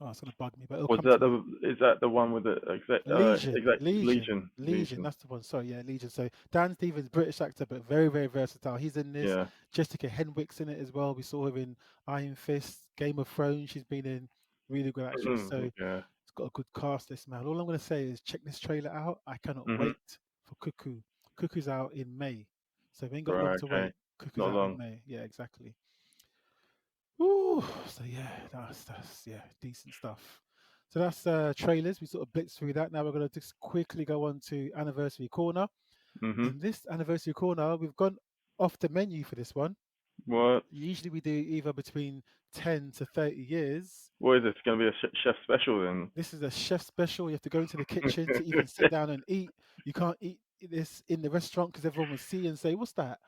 Oh, it's gonna bug me, but it'll Was come that to me. the is that the one with the exact Legion? Legion. Legion. That's the one. Sorry, yeah, Legion. So Dan Stevens, British actor, but very, very versatile. He's in this. Yeah. Jessica Henwick's in it as well. We saw her in Iron Fist, Game of Thrones. She's been in. Really good actress. So Yeah. it's got a good cast. This man. All I'm gonna say is check this trailer out. I cannot Mhm. wait for Cuckoo. Cuckoo's out in May, so we ain't got long Right. to Okay. wait. Cuckoo's Not out in long. May. Yeah, exactly. Ooh, so yeah, that's yeah, decent stuff. So that's trailers. We sort of blitzed through that. Now we're going to just quickly go on to anniversary corner. Mhm. In this anniversary corner, we've gone off the menu for this one. What? Usually we do either between 10 to 30 years. What is this? Gonna be a chef special then? This is a chef special. You have to go into the kitchen to even sit down and eat. You can't eat this in the restaurant because everyone will see and say, "What's that?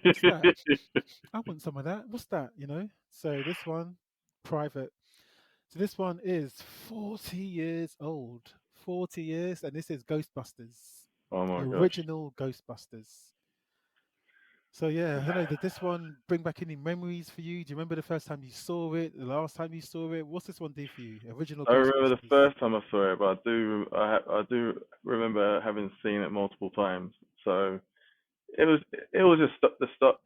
What's that? I want some of that. What's that?" So this one, private. So this one is 40 years old. 40 years, and this is Ghostbusters, Oh my gosh. original Ghostbusters. So yeah, I don't know. Did this one bring back any memories for you? Do you remember the first time you saw it? The last time you saw it? What's this one do for you? Original I remember the Ghostbusters. first time I saw it, but I do remember having seen it multiple times. So it was just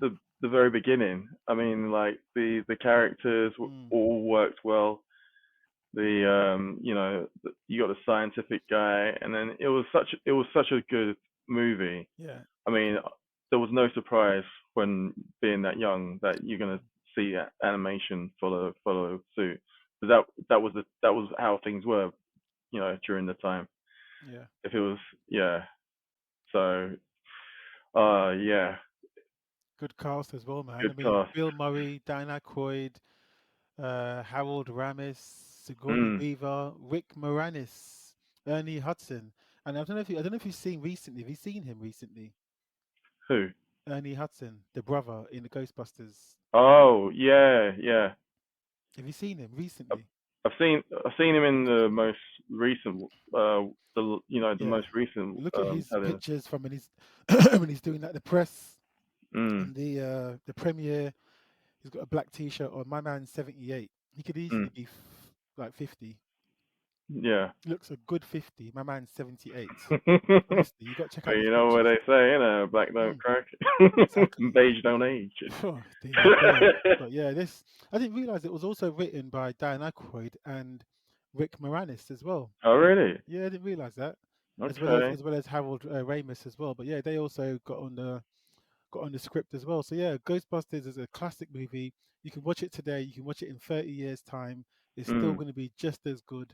the very beginning. I mean, like the characters Mm, all worked well. You got the scientific guy, and then it was such a good movie. yeah. I mean, there was no surprise when being that young that you're gonna see animation follow suit. But that was how things were, during the time. Yeah. If it was, yeah. So, yeah, Good cast as well, man. I good mean, cast. Bill Murray, Dan Aykroyd, Harold Ramis, Sigourney Mm. Weaver, Rick Moranis, Ernie Hudson. And I don't know if you've seen recently. Have you seen him recently? Who? Ernie Hudson, the brother in the Ghostbusters. Oh, yeah, yeah. Have you seen him I've, recently? I've seen him in the most recent, the Yeah. most recent Look at his telling. pictures from when he's when he's doing like the press Mm, and the premiere. He's got a black T-shirt on. My man's 78. He could mm, easily be like 50. yeah. He looks a good 50. My man's 78. But Honestly, you got to check out his you know what pictures. they say, black don't Mm, crack, exactly. beige don't age. Phew, there you go. But yeah, this I didn't realize it was also written by Dan Aykroyd and Rick Moranis as well. Oh, really? Yeah, I didn't realize that. Okay. As well as Harold Ramis as well. But yeah, they also got on the script as well. So yeah, Ghostbusters is a classic movie. You can watch it today. You can watch it in 30 years' time. It's still Mm, going to be just as good.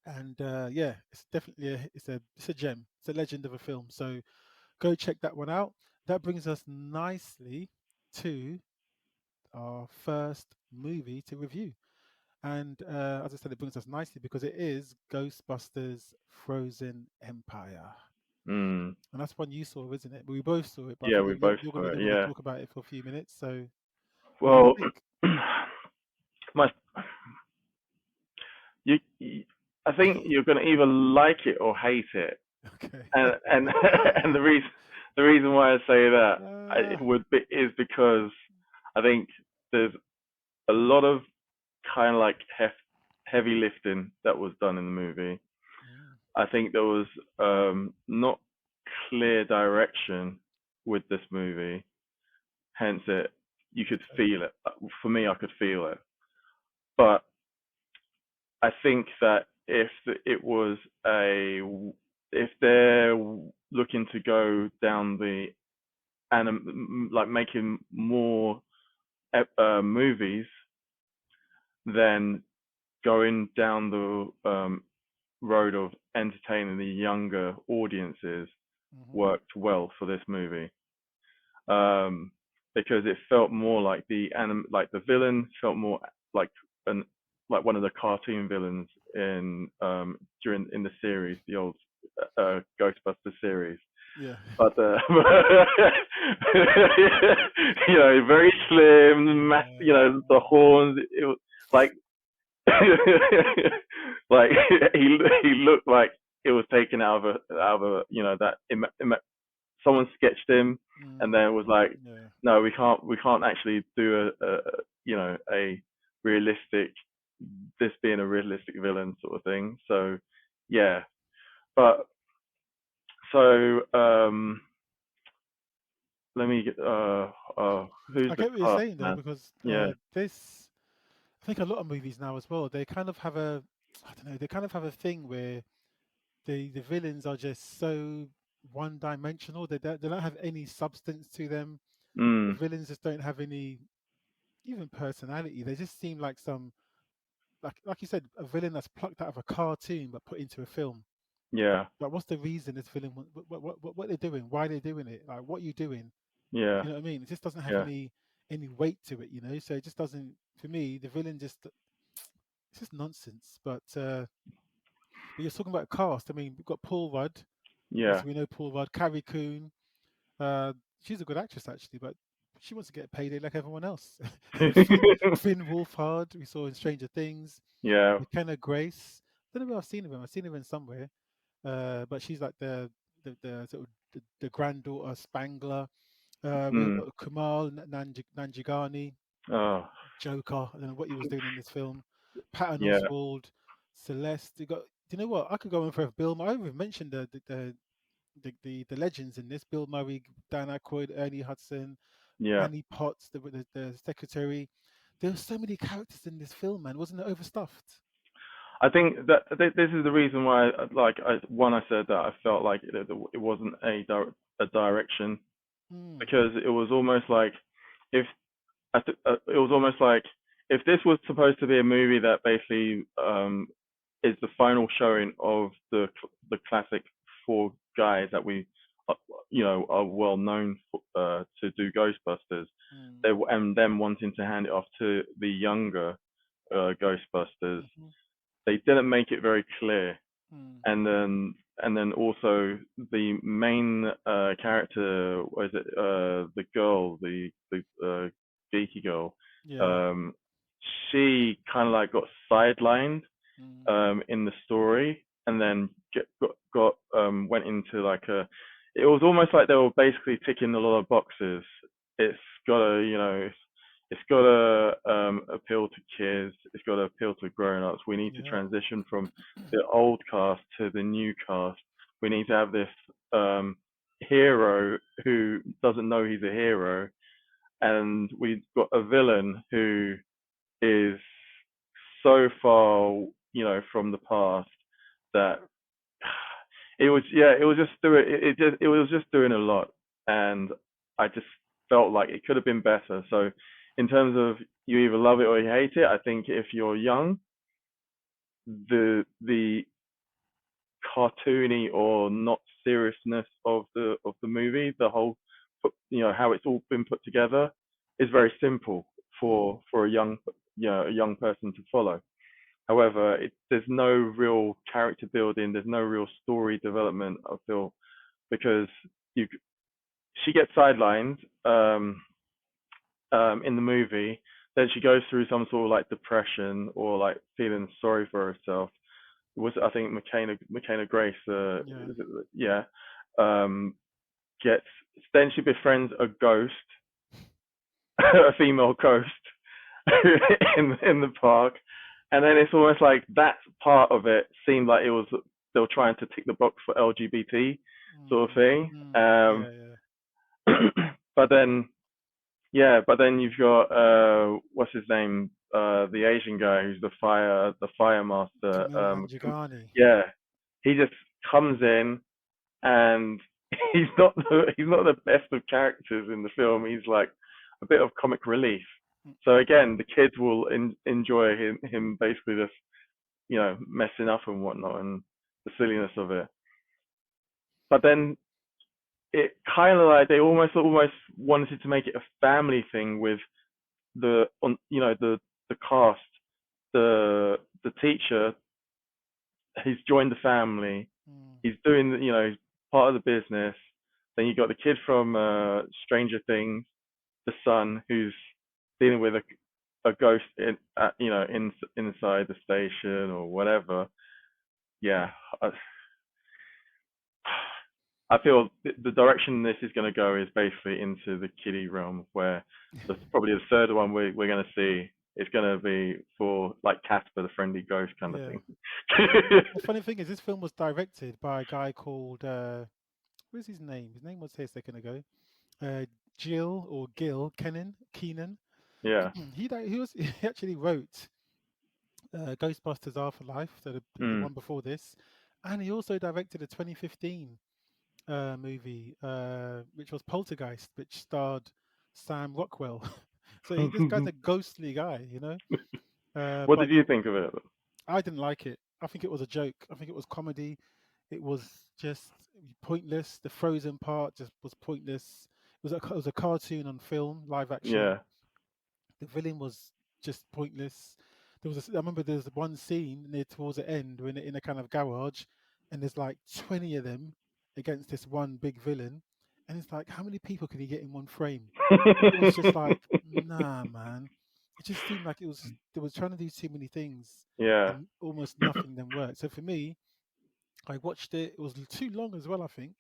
And yeah, it's definitely it's a gem. It's a legend of a film. So go check that one out. That brings us nicely to our first movie to review. And as I said, it brings us nicely because it is Ghostbusters Frozen Empire. mm. And that's one you saw, isn't it? We both saw it, but I Yeah, think we both saw it. you're gonna Yeah. talk about it for a few minutes. So, what did you Well, think? my you I think you're gonna either like it or hate it, Okay. and and the reason why I say that uh, is because I think there's a lot of kind of like heavy lifting that was done in the movie. mm, I think there was not clear direction with this movie, hence it you could okay. feel it. For me, I could feel it, but I think that it was a if they're looking to go down the like making more movies, then going down the road of entertaining the younger audiences Hmm. worked well for this movie. Um, because it felt more like like the villain felt more like an like one of the cartoon villains in during in the series, the old Ghostbusters series. Yeah. But very slim, the horns. It was like like he looked like it was taken out of a that someone sketched him and Mm, then was like, yeah. no, we can't actually do a realistic this being a realistic villain sort of thing. So yeah, but so let me get who's I the get what you're cast saying though, man? because Yeah. this, I think a lot of movies now as well, they kind of have I don't know, they kind of have a thing where the villains are just so one-dimensional. They don't have any substance to them. The Mm. villains just don't have any even personality. They just seem like some like you said, a villain that's plucked out of a cartoon but put into a film. Yeah. Like, what's the reason this villain? What they're doing? Why they're doing it? Like, what you doing? Yeah. You know what I mean? It just doesn't have Yeah. any weight to it. You know, so it just doesn't. For me, the villain just it's just nonsense. But you're talking about cast. I mean, we've got Paul Rudd. Yeah. Obviously, we know Paul Rudd. Carrie Coon. Uh, she's a good actress actually, but she wants to get a payday like everyone else. Finn Wolfhard, we saw in Stranger Things. Yeah. McKenna Grace. I don't know where I've seen her in. I've seen her in somewhere. But she's like the sort of the granddaughter Spangler. We've Mm. got Kumal Nanjiani, Oh, Joker. I don't know what he was doing in this film. Patton yeah. Oswald, Celeste. You got. Do you know what? I could go on for Bill. I even mentioned the legends in this: Bill Murray, Dan Aykroyd, Ernie Hudson, Yeah. Annie Potts, the secretary. There were so many characters in this film, man. Wasn't it overstuffed? I think that this is the reason why, like, I said that I felt like it wasn't a direction, Mm, because it was almost like if it was almost like if this was supposed to be a movie that basically is the final showing of the classic four guys that we uh, are well known for, to do Ghostbusters, mm, and them wanting to hand it off to the younger Ghostbusters, mm-hmm, they didn't make it very clear. mm. And then also the main character, was it the girl, the geeky girl, Yeah. um she kind of like got sidelined Mm, in the story, and then got went into like a, it was almost like they were basically ticking a lot of boxes. It's got to, it's got to appeal to kids. It's got to appeal to grown-ups. We need to yeah. transition from the old cast to the new cast. We need to have this hero who doesn't know he's a hero, and we've got a villain who is so far, from the past, that it was just doing it was just doing a lot, and I just felt like it could have been better. So in terms of, you either love it or you hate it, I think if you're young, the cartoony or not seriousness of the movie, the whole, how it's all been put together, is very simple Mm, for a young person to follow. However, there's no real character building, there's no real story development, I feel, because you she gets sidelined in the movie. Then she goes through some sort of like depression or like feeling sorry for herself. Was, I think, McKenna Grace, yeah. yeah, um, gets, then she befriends a ghost, a female ghost, in the park, and then it's almost like that part of it seemed like it was, they were trying to tick the box for LGBT sort of Mm, thing. yeah, yeah. But then, yeah, but then you've got what's his name, the Asian guy who's the fire master. Camille Nanjiani. Yeah, he just comes in, and he's not the best of characters in the film. He's like a bit of comic relief. Mm, So mm, again, the kids will enjoy him basically just, messing up and whatnot, and the silliness of it. But then it kind of like they almost wanted to make it a family thing with the cast, the teacher. He's joined the family. mm, He's doing, he's part of the business. Then you got the kid from Stranger Things, the son, who's dealing with a ghost inside the station or whatever. Yeah, I feel the direction this is going to go is basically into the kiddie realm, where probably the third one we're going to see is going to be for like Casper the Friendly Ghost kind of yeah. thing. The funny thing is, this film was directed by a guy called what's his name? His name was here a second ago. Uh, Jill or Gil Keenan. Yeah. He actually wrote Ghostbusters Afterlife, so the Mm. one before this, and he also directed a 2015 movie, which was Poltergeist, which starred Sam Rockwell. So this guy's a ghostly guy, you know. What But did you think of it? I didn't like it. I think it was a joke. I think it was comedy. It was just pointless. The Frozen part just was pointless. It was a cartoon on film, live action. Yeah. The villain was just pointless. I remember there was one scene near towards the end when in a kind of garage, and there's like 20 of them against this one big villain, and it's like, how many people can you get in one frame? It was just like, nah, man. It just seemed like they was trying to do too many things, Yeah. and almost nothing then worked. So for me, I watched it. It was too long as well, I think.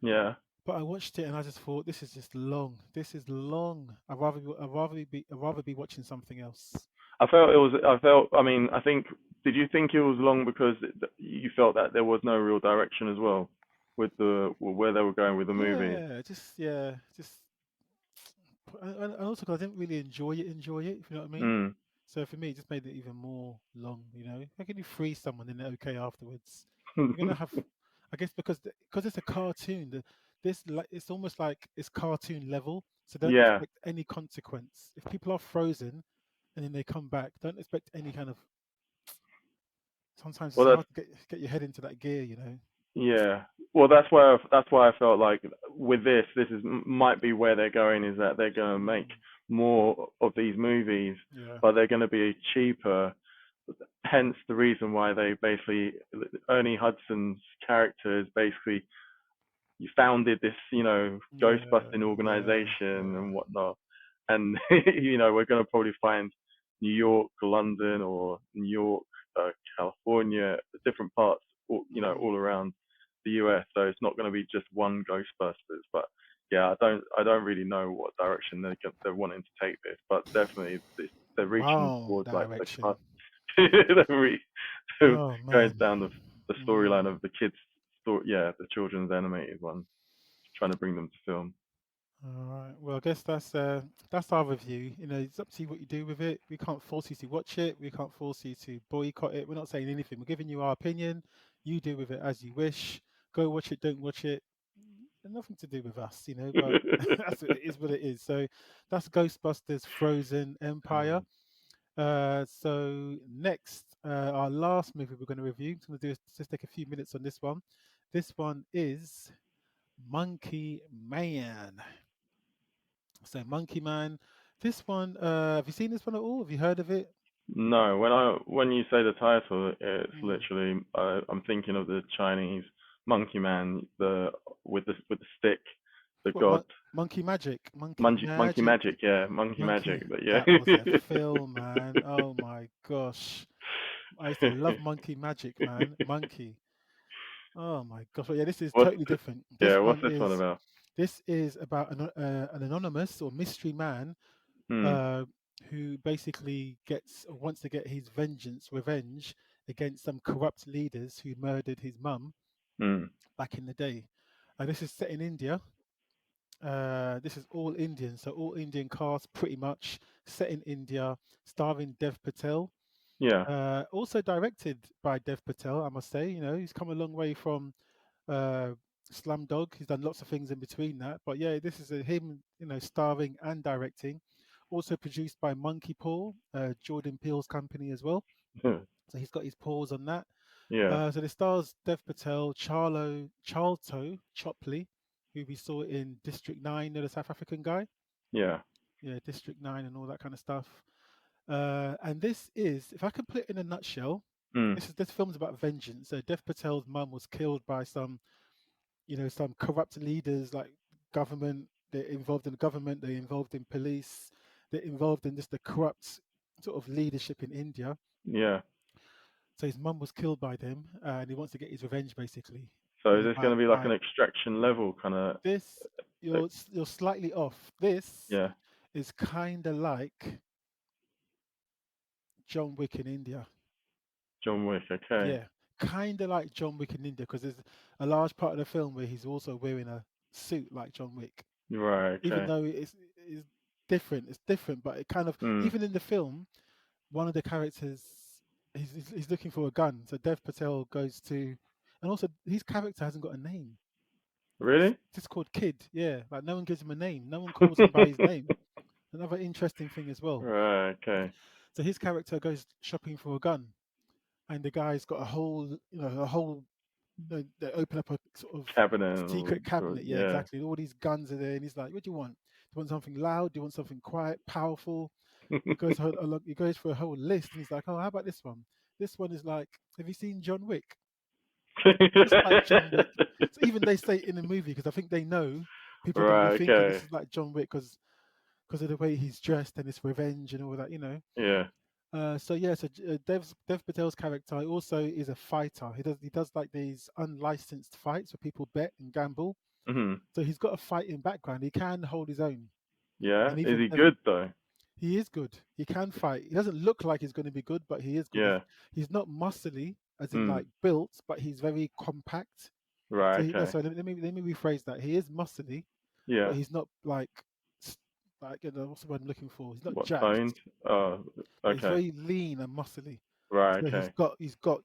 Yeah. But I watched it and I just thought, this is just long. This is long. I'd rather be watching something else. I felt it was. I felt. I mean, I think. Did you think it was long because you felt that there was no real direction as well with the where they were going with the movie? Yeah, just and also 'cause I didn't really enjoy it, if you know what I mean. Mm. So for me, it just made it even more long. How can you free someone and they're okay afterwards? You're gonna have, I guess, because it's a cartoon. It's almost like it's cartoon level. So don't Yeah. expect any consequence. If people are frozen and then they come back, don't expect any kind of. Sometimes it's Well, that's hard to get your head into that gear. yeah. Well, that's why I felt like with this is might be where they're going is that they're going to make Mm, more of these movies, yeah. but they're going to be cheaper. Hence the reason why they basically Ernie Hudson's character is basically you founded this, Yeah, Ghostbusting yeah, organization yeah. and whatnot. And, we're going to probably find New York, London, or New York, California, different parts, Mm. all around the US. So it's not going to be just one Ghostbusters. But yeah, I don't really know what direction they're wanting to take this, but definitely they're reaching Wrong towards like the direction. cusp. They're Oh going man. down the storyline Mm. of the kids' story, yeah, the children's animated one, trying to bring them to film. All right. Well, I guess that's our review. It's up to you what you do with it. We can't force you to watch it. We can't force you to boycott it. We're not saying anything. We're giving you our opinion. You do with it as you wish. Go watch it. Don't watch it. Nothing to do with us. But it is what it is. So that's Ghostbusters: Frozen Empire. So next, our last movie we're going to review. I'm going to just take a few minutes on this one. This one is Monkey Man. So Monkey Man. This one, have you seen this one at all? Have you heard of it? No, when you say the title, it's Mm. literally I'm thinking of the Chinese monkey man, the with the stick, the What god, Monkey Magic? Monkey monkey Magic. magic, yeah, monkey Monkey. magic, but yeah. That was a film, man. Oh my gosh. I used to love Monkey Magic, man. Monkey. Oh my gosh. Well, yeah, this is What's totally different. yeah, what's this one about? This is about an anonymous or mystery man Hmm. uh, who basically wants to get his revenge against some corrupt leaders who murdered his mum Hmm. back in the day. This is set in India. This is all Indian, so all Indian cast pretty much set in India, starring Dev Patel. Yeah. Also directed by Dev Patel, I must say. He's come a long way from uh, Slumdog. He's done lots of things in between that. But yeah, this is him, starring and directing. Also produced by Monkey Paw, Jordan Peele's company as well. So he's got his paws on that. Yeah. So the stars Dev Patel, Charlto Chopley, who we saw in District 9, the South African guy. Yeah. Yeah, District 9 and all that kind of stuff. And this is, if I can put it in a nutshell, Hmm. this film's about vengeance. So Dev Patel's mum was killed by some corrupt leaders like government. They're involved in the government. They're involved in police. They're involved in just the corrupt sort of leadership in India. Yeah. So his mum was killed by them, and he wants to get his revenge, basically. So is this going to be like By an extraction level kind of this, you're slightly off. This yeah, is kind of like John Wick in India. John Wick, okay. Yeah, kind of like John Wick in India, because there's a large part of the film where he's also wearing a suit like John Wick. Right, Even okay. though it's different, but it kind of, Hmm. even in the film, one of the characters he's looking for a gun. So Dev Patel goes to, and also his character hasn't got a name. He's Really? just called Kid. Yeah, like no one gives him a name. No one calls him by his name. Another interesting thing as well. Right, okay. So his character goes shopping for a gun, and the guy's got a whole they open up a sort of cabinet. secret cabinet. Yeah, Yeah. exactly. All these guns are there, and he's like, "What do you want? Do you want something loud? Do you want something quiet, powerful?" He goes for a whole list, and he's like, "Oh, how about this one? This one is like, have you seen John Wick? Just like John Wick." So even they say it in the movie because I think they know people are going to be Right. thinking this Okay. is like John Wick because of the way he's dressed and it's revenge and all that, you know. Yeah. So yeah, so Dev Patel's character also is a fighter. He does like these unlicensed fights where people bet and gamble. Mhm. So he's got a fighting background. He can hold his own, Yeah. and Is even he good though? he is good. He can fight. He doesn't look like he's going to be good, but he is good. Yeah. He's not muscly, as in Mm. like built, but he's very compact. So Right. he no, Okay. sorry, let me rephrase that. He is muscly, but Yeah. he's not like like what's the word I'm looking for? He's not What jacked, toned? Oh. but he's Okay. very lean and muscly. Right. So Okay. he's got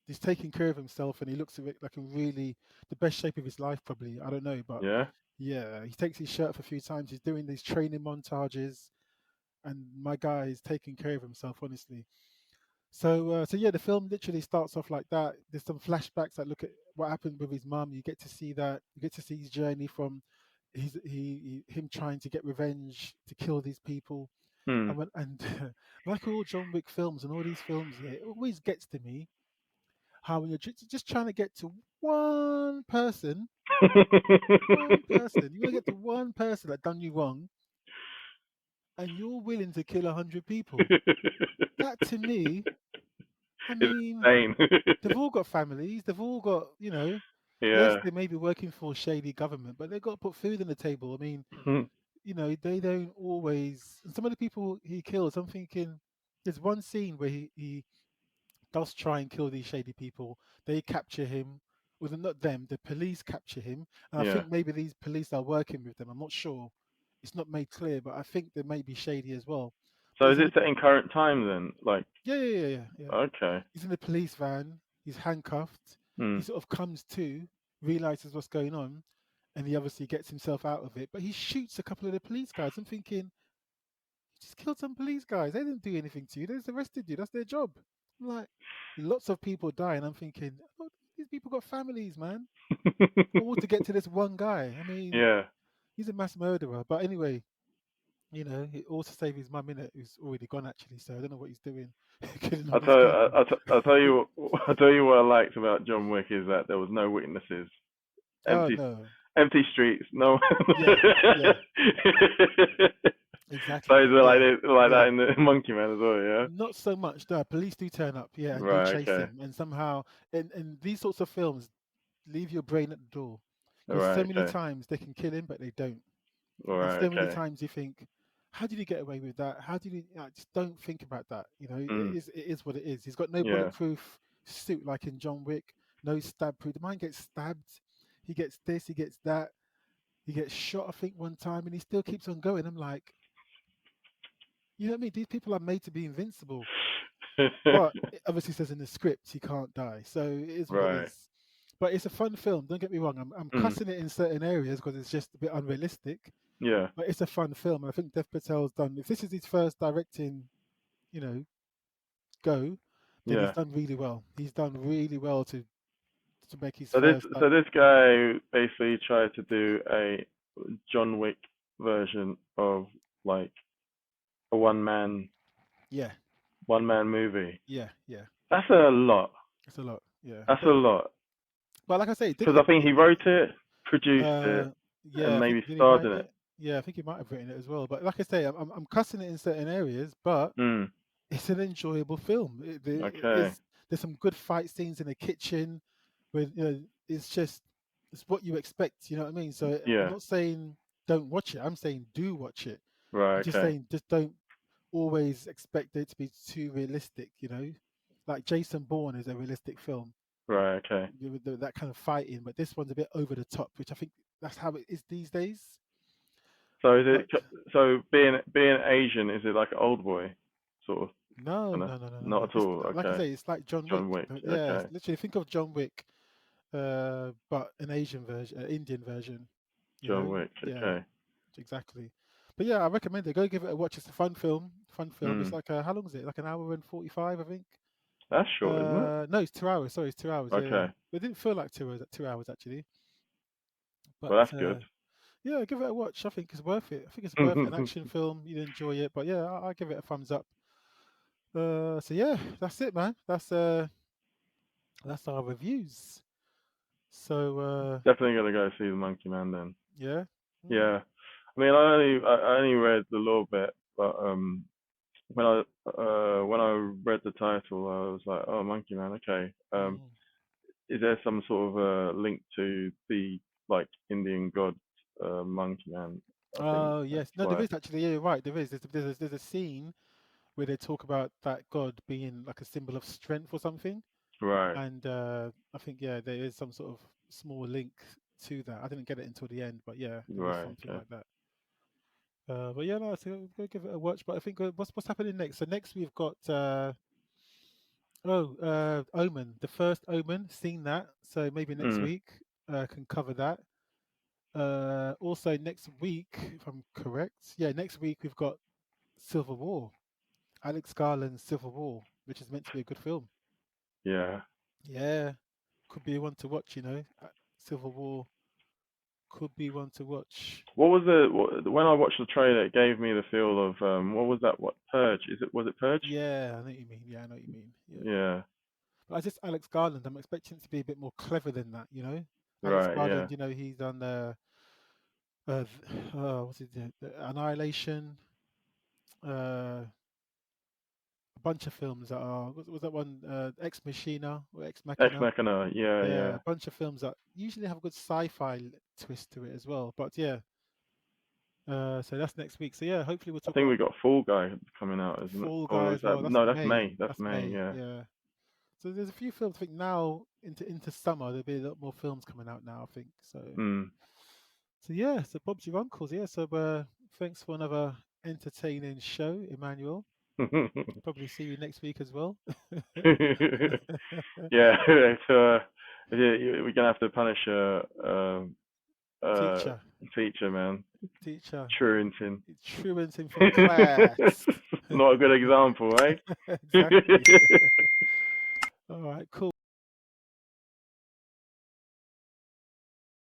he's taking care of himself and he looks a bit like in really the best shape of his life probably. I don't know, but Yeah. yeah, he takes his shirt off a few times. He's doing these training montages, and my guy is taking care of himself honestly. So yeah, the film literally starts off like that. There's some flashbacks that look at what happened with his mum. You get to see that. You get to see his journey from him trying to get revenge to kill these people. Hmm. And like all John Wick films and all these films, yeah, it always gets to me how when you're just trying to get to one person, you want to get to one person that done you wrong, and you're willing to kill 100 people. That to me, I It's mean, insane. they've all got families. They've all got, yes, Yeah. they may be working for a shady government, but they've got to put food on the table. I mean, they don't always. And some of the people he kills, I'm thinking, there's one scene where he does try and kill these shady people. They capture him. Well, not them. The police capture him, and I Yeah. think maybe these police are working with them. I'm not sure. It's not made clear, but I think they may be shady as well. But So is it set in current time then? Like, yeah. okay. He's in the police van. He's handcuffed. Hmm. He sort of comes to, realizes what's going on, and he obviously gets himself out of it. But he shoots a couple of the police guys. I'm thinking, you just killed some police guys. They didn't do anything to you. They just arrested you. That's their job. I'm like, lots of people die, and I'm thinking, oh, these people got families, man. All to get to this one guy. I mean, Yeah. he's a mass murderer. But anyway, he also saved his mum in it, who's already gone actually. So I don't know what he's doing, killing all I'll these tell people. I'll tell you I'll tell you what I liked about John Wick is that there was no witnesses. Oh Empty no, empty streets. No. yeah, yeah, So exactly, is it yeah, like that yeah. in the Monkey Man as well? Yeah. Not so much. No, police do turn up, yeah, and do Right. chase Okay. him, and somehow, in these sorts of films, leave your brain at the door, because so Right. many Okay. times they can kill him, but they don't, and Right. so many Okay. times you think, how did he get away with that? How did he? Just don't think about that. Mm. It is what it is. He's got no Yeah. bulletproof suit like in John Wick, no stab proof. The man gets stabbed, he gets this, he gets that, he gets shot. I think one time, and he still keeps on going. I'm like, you know what I mean? These people are made to be invincible. But it obviously says in the script he can't die, so it is what it Right. is. But it's a fun film. Don't get me wrong. I'm Mm. cussing it in certain areas because it's just a bit unrealistic. Yeah. But it's a fun film, and I think Dev Patel's done. If this is his first directing, you know, go, then he's Yeah. done really well. He's done really well to make his So this first. so this guy basically tried to do a John Wick version of like a Yeah, one man movie. yeah. That's a lot. It's a lot. Yeah, That's a lot. but like I say, Because I think he wrote it, produced it, uh, and yeah. I think maybe did he starred write in it. it? Yeah, I think he might have written it as well. But like I say, I'm cussing it in certain areas, but Mm. it's an enjoyable film. It Okay. is. There's some good fight scenes in the kitchen, where it's just it's what you expect. You know what I mean? So I'm Yeah. not saying don't watch it. I'm saying do watch it. I'm Right. just Okay. saying just don't always expect it to be too realistic. Like Jason Bourne is a realistic film Right. Okay. with that kind of fighting, but this one's a bit over the top, which I think that's how it is these days. So is But it? So being Asian, is it like an old boy, sort of? no, Kind of. no, no, no, no, Not no. at It's all. like I Okay. say, it's like John Wick. John Wick. Yeah, it's Okay. literally think of John Wick, but an Asian version, Indian version. John Wick. Yeah, Okay. exactly. But yeah, I recommend it. Go give it a watch. It's a fun film. Fun film. It's Mm. like how long is it? Like an hour and 45, I think. That's short, isn't it? No, it's 2 hours. Sorry, it's 2 hours. Yeah, Okay. but it didn't feel like 2 hours. 2 hours actually. But Well, that's good. yeah, give it a watch. I think it's worth it. I think it's worth it. An action film. You'd enjoy it. But yeah, I give it a thumbs up. So yeah, that's it, man. That's our reviews. So Definitely gonna go see the Monkey Man then. yeah. Mm. Yeah. I mean, I only read a little bit, but when I read the title, I was like, oh, Monkey Man, okay. Mm. Is there some sort of link to the like Indian god Monkey Man? I think Oh that's yes, no, there why. is actually. Yeah, you're right. There is. There's a scene where they talk about that god being like a symbol of strength or something, Right, and I think yeah, there is some sort of small link to that. I didn't get it until the end, but yeah, there is right, something okay. like that. But yeah, no, so go give it a watch. But I think what's happening next? So next we've got Omen, the first Omen. Seen that, so maybe next Mm, week can cover that. Also next week, if I'm correct, yeah, next week we've got Civil War, Alex Garland's Civil War, which is meant to be a good film. yeah. Yeah, could be one to watch. Civil War could be one to watch. What was when I watched the trailer? It gave me the feel of what was that? What Purge? Was it Purge? Yeah, I know what you mean. Yeah, I know what you mean. Yeah. Yeah. But I just Alex Garland. I'm expecting it to be a bit more clever than that. Alex Right. Yeah. Garland. He's done what's it? The Annihilation. A bunch of films that are. What was that one? Ex Machina or Ex Ex Machina. Machina. Yeah. Yeah, Yeah. a bunch of films that usually have a good sci-fi twist to it as well. But yeah, so that's next week. So yeah, hopefully we'll I talk think about we got Fall Guy coming out, isn't it? Fall Guy Or is as that well. That's no? That's May. May. That's That's May. May. Yeah. Yeah. So there's a few films. I think now into summer there'll be a lot more films coming out now. I think so. Mm. So yeah. So Bob's your uncles. Yeah. So thanks for another entertaining show, Emmanuel. Probably see you next week as well. Yeah. So we're gonna have to punish uh Teacher, teacher, man. teacher, Truanting. truanting from class. Not a good example, eh? Exactly. All right, cool.